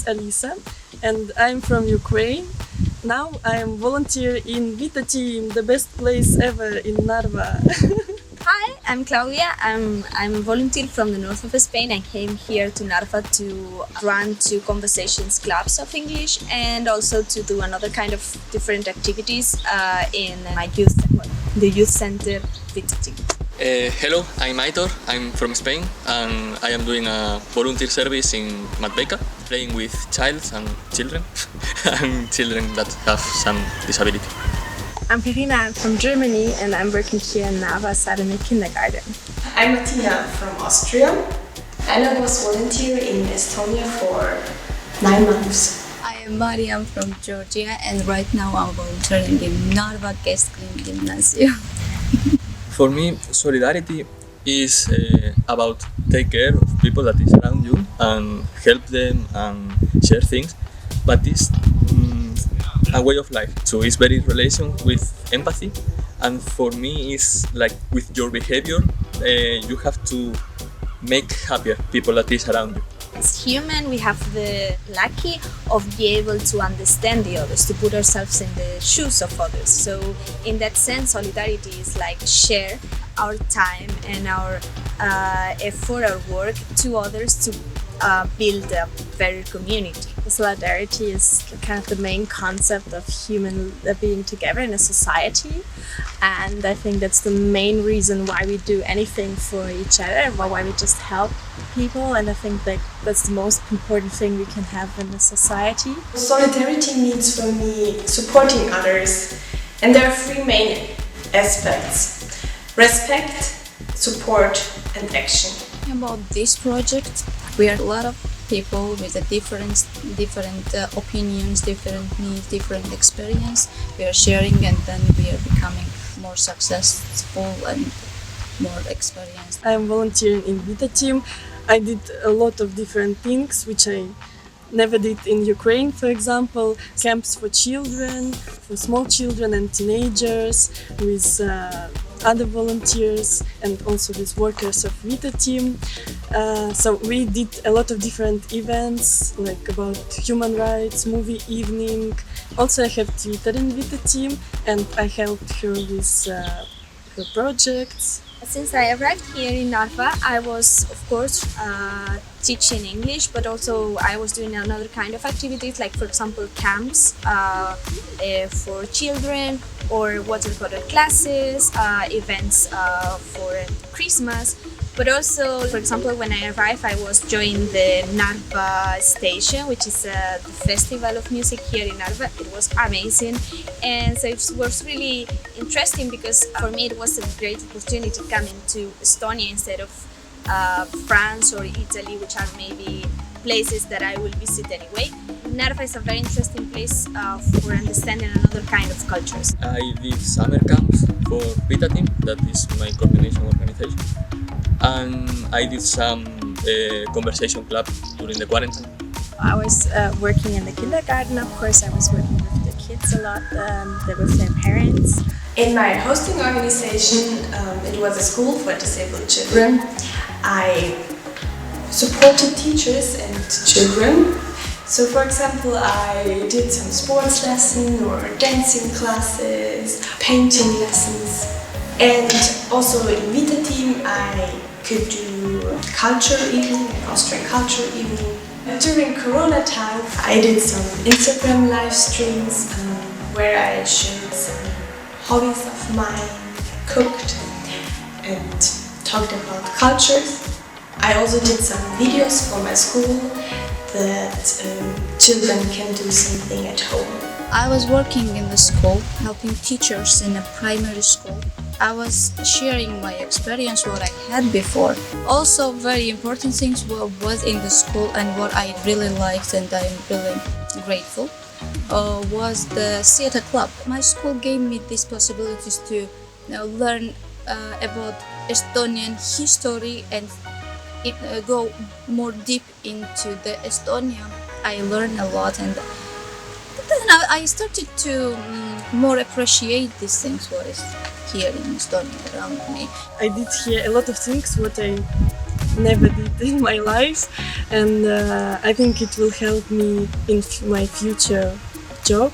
is Alisa and I'm from Ukraine. Now I am volunteer in VitaTiim, the best place ever in Narva. Hi, I'm Claudia. I'm a volunteer from the north of Spain. I came here to Narva to run 2 conversations clubs of English and also to do another kind of different activities in my the youth center VitaTiim. Hello, I'm Aitor. I'm from Spain and I am doing a volunteer service in Matbeca, playing with children and children that have some disability. I'm Irina, I'm from Germany and I'm working here in Narva in a kindergarten. I'm Martina from Austria and I was volunteer in Estonia for 9 months. I am Mariam from Georgia and right now I'm volunteering in Narva Gymnasium. For me, solidarity is about take care of people that is around you and help them and share things, but it's a way of life. So it's very relation with empathy, and for me it's like with your behavior you have to make happier people that is around you. As human, we have the lucky of being able to understand the others, to put ourselves in the shoes of others. So in that sense, solidarity is like share our time and our effort, our work to others to build a better community. Solidarity is kind of the main concept of human being together in a society, and I think that's the main reason why we do anything for each other, why we just help people, and I think that that's the most important thing we can have in a society. Solidarity means for me supporting others, and there are 3 main aspects: respect, support and action. About this project, we are a lot of people with a different opinions, different needs, different experience. We are sharing and then we are becoming more successful and more experienced. I am volunteering in VitaTiim. I did a lot of different things which I never did in Ukraine, for example, camps for children, for small children and teenagers, with other volunteers and also with workers of VitaTiim. So we did a lot of different events, like about human rights, movie evening. Also I have Twitter in VitaTiim and I helped her with her projects. Since I arrived here in Narva, I was, of course, teaching English, but also I was doing another kind of activities, like, for example, camps for children or water polo classes, events for Christmas. But also, for example, when I arrived, I was joining the Narva station, which is the festival of music here in Narva. It was amazing, and so it was really interesting because for me it was a great opportunity coming to Estonia instead of France or Italy, which are maybe places that I will visit anyway. Narva is a very interesting place for understanding another kind of cultures. I did summer camps for VitaTiim, that is my coordination organization, and I did some conversation club during the quarantine. I was working in the kindergarten, of course. I was working with the kids a lot, they were with their parents. In my hosting organization, it was a school for disabled children. I supported teachers and children. So, for example, I did some sports lessons or dancing classes, painting lessons, and also in VitaTiim I could do culture evening, an Austrian culture evening. During Corona time, I did some Instagram live streams where I showed some hobbies of mine, cooked and talked about cultures. I also did some videos for my school that children can do something at home. I was working in the school, helping teachers in a primary school. I was sharing my experience, what I had before. Also, very important things was in the school and what I really liked and I'm really grateful was the theater club. My school gave me these possibilities to learn about Estonian history and go more deep into the Estonia. I learned a lot and then I started to more appreciate these things what is here in Estonia around me. I did here a lot of things what I never did in my life, and I think it will help me in my future job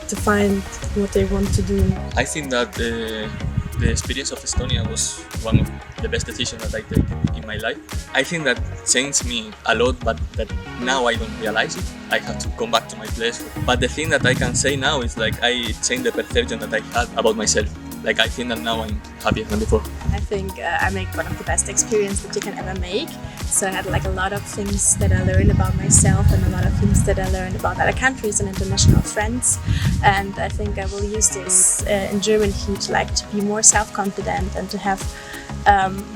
to find what I want to do. I think that the experience of Estonia was one of the best decisions that I take in my life. I think that changed me a lot, but that now I don't realize it. I have to come back to my place. But the thing that I can say now is like I changed the perception that I had about myself. Like I think that now I'm happier than before. I think I make one of the best experiences that you can ever make. So I had like a lot of things that I learned about myself and a lot of things that I learned about other countries and international friends. And I think I will use this in Germany to like to be more self-confident and to have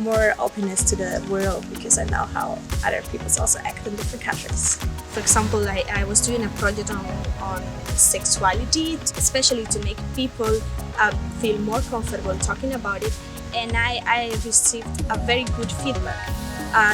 more openness to the world, because I know how other people also act in different countries. For example, I was doing a project on sexuality, especially to make people feel more comfortable talking about it, and I received a very good feedback.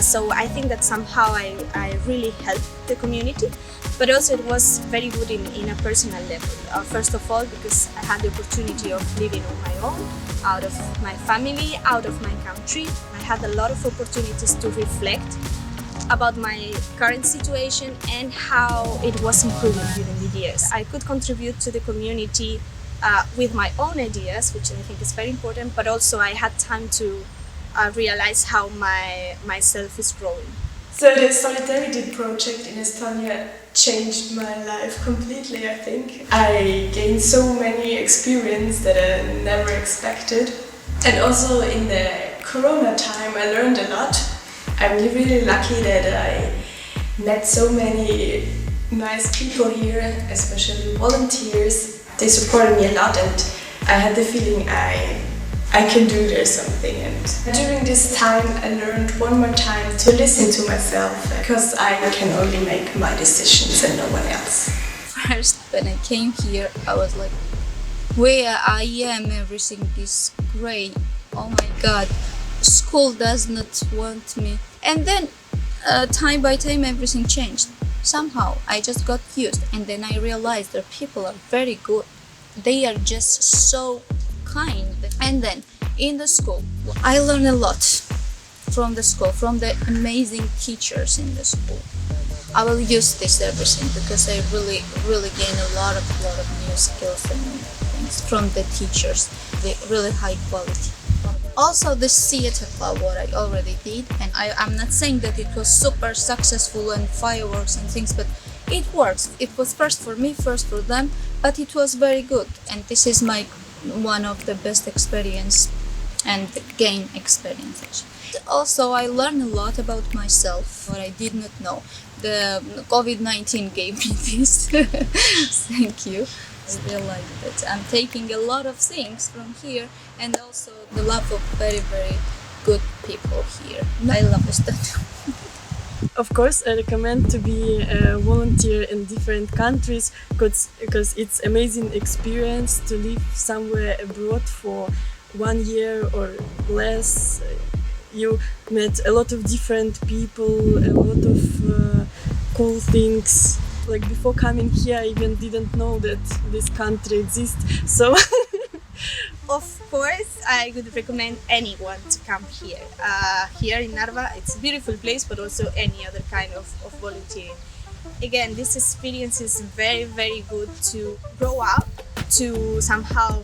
So I think that somehow I really helped the community, but also it was very good in a personal level. First of all, because I had the opportunity of living on my own, out of my family, out of my country. I had a lot of opportunities to reflect about my current situation and how it was improving during the years. I could contribute to the community with my own ideas, which I think is very important, but also I had time to realize how myself is growing. So the Solidarity project in Estonia changed my life completely, I think. I gained so many experiences that I never expected. And also in the Corona time I learned a lot. I'm really lucky that I met so many nice people here, especially volunteers. They supported me a lot and I had the feeling I can do there something. And during this time I learned one more time to listen to myself, because I can only make my decisions and no one else. First, when I came here, I was like, where I am, everything is great. Oh my god, school does not want me. And then time by time everything changed. Somehow I just got used, and then I realized that people are very good. They are just so kind. And then in the school I learned a lot from the school, from the amazing teachers in the school. I will use this everything because I really gain a lot of new skills and new things from the teachers. They really high quality. Also the theater club, what I already did, and I'm not saying that it was super successful and fireworks and things, but it works. It was first for me, first for them, but it was very good, and this is my one of the best experience and gain experience. Also I learned a lot about myself, what I did not know. The COVID-19 gave me this. Thank you. I realized that I'm taking a lot of things from here, and also the love of very good people here. I love Estonia. Of course, I recommend to be a volunteer in different countries because it's amazing experience to live somewhere abroad for 1 year or less. You met a lot of different people, a lot of cool things. Like before coming here, I even didn't know that this country exists. So. Of course, I would recommend anyone to come here. Here in Narva, it's a beautiful place, but also any other kind of volunteering. Again, this experience is very good to grow up, to somehow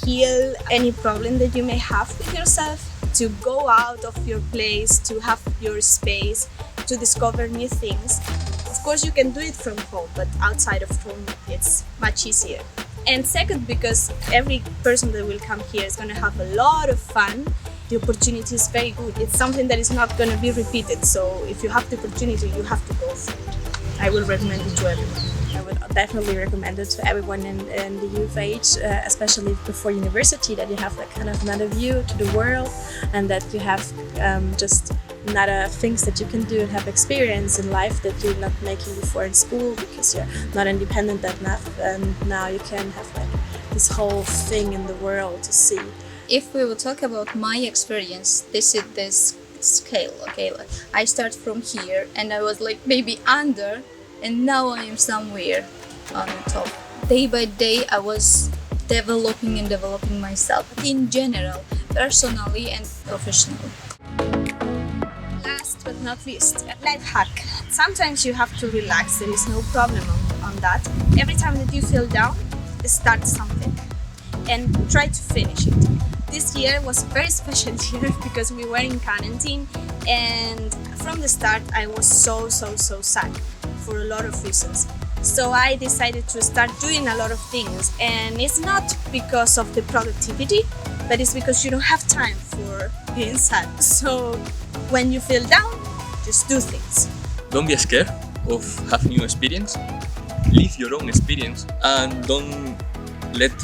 heal any problem that you may have with yourself, to go out of your place, to have your space, to discover new things. Of course, you can do it from home, but outside of home, it's much easier. And second, because every person that will come here is going to have a lot of fun. The opportunity is very good. It's something that is not going to be repeated. So if you have the opportunity, you have to go for it. I will recommend it to everyone. I would definitely recommend it to everyone in the youth age, especially before university, that you have that kind of another view to the world, and that you have just another things that you can do and have experience in life that you're not making before in school, because you're not independent enough, and now you can have like this whole thing in the world to see. If we will talk about my experience, this is this scale, okay? Like I start from here and I was like maybe under, and now I am somewhere on the top. Day by day I was developing myself in general, personally and professionally. not least, a life hack. Sometimes you have to relax, there is no problem on that. Every time that you feel down, start something and try to finish it. This year was a very special year because we were in quarantine, and from the start I was so sad for a lot of reasons. So I decided to start doing a lot of things, and it's not because of the productivity, but it's because you don't have time for being sad. So when you feel down, just do things. Don't be scared of having new experience. Live your own experience and don't let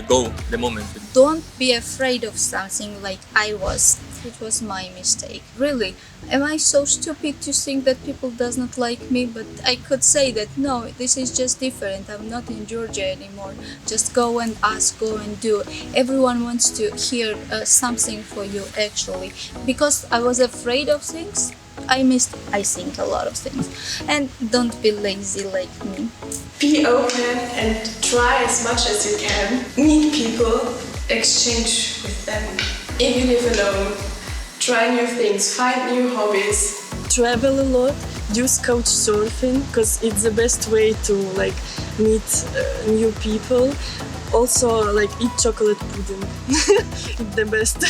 go the moment. Don't be afraid of something like I was. It was my mistake. Really, am I so stupid to think that people does not like me? But I could say that no, this is just different. I'm not in Georgia anymore. Just go and ask, go and do. Everyone wants to hear something for you actually. Because I was afraid of things, I missed, I think, a lot of things. And don't be lazy like me. Be open and try as much as you can. Meet people, exchange with them. If you live alone, try new things, find new hobbies. Travel a lot, use couch surfing because it's the best way to meet new people. Also eat chocolate pudding. It's the best.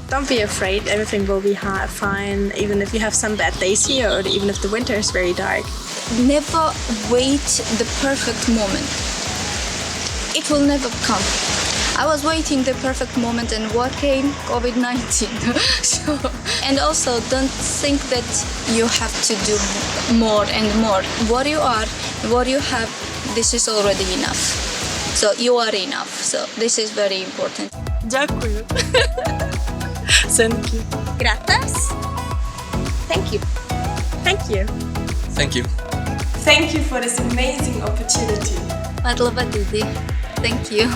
Don't be afraid, everything will be fine, even if you have some bad days here or even if the winter is very dark. Never wait the perfect moment. It will never come. I was waiting the perfect moment, and what came? COVID-19. And also don't think that you have to do more and more. What you are, what you have, this is already enough. So you are enough. So this is very important. Дякую. Thank you. Gratas. Thank you. Thank you. Thank you. Thank you for this amazing opportunity. Madlaba Didi. Thank you.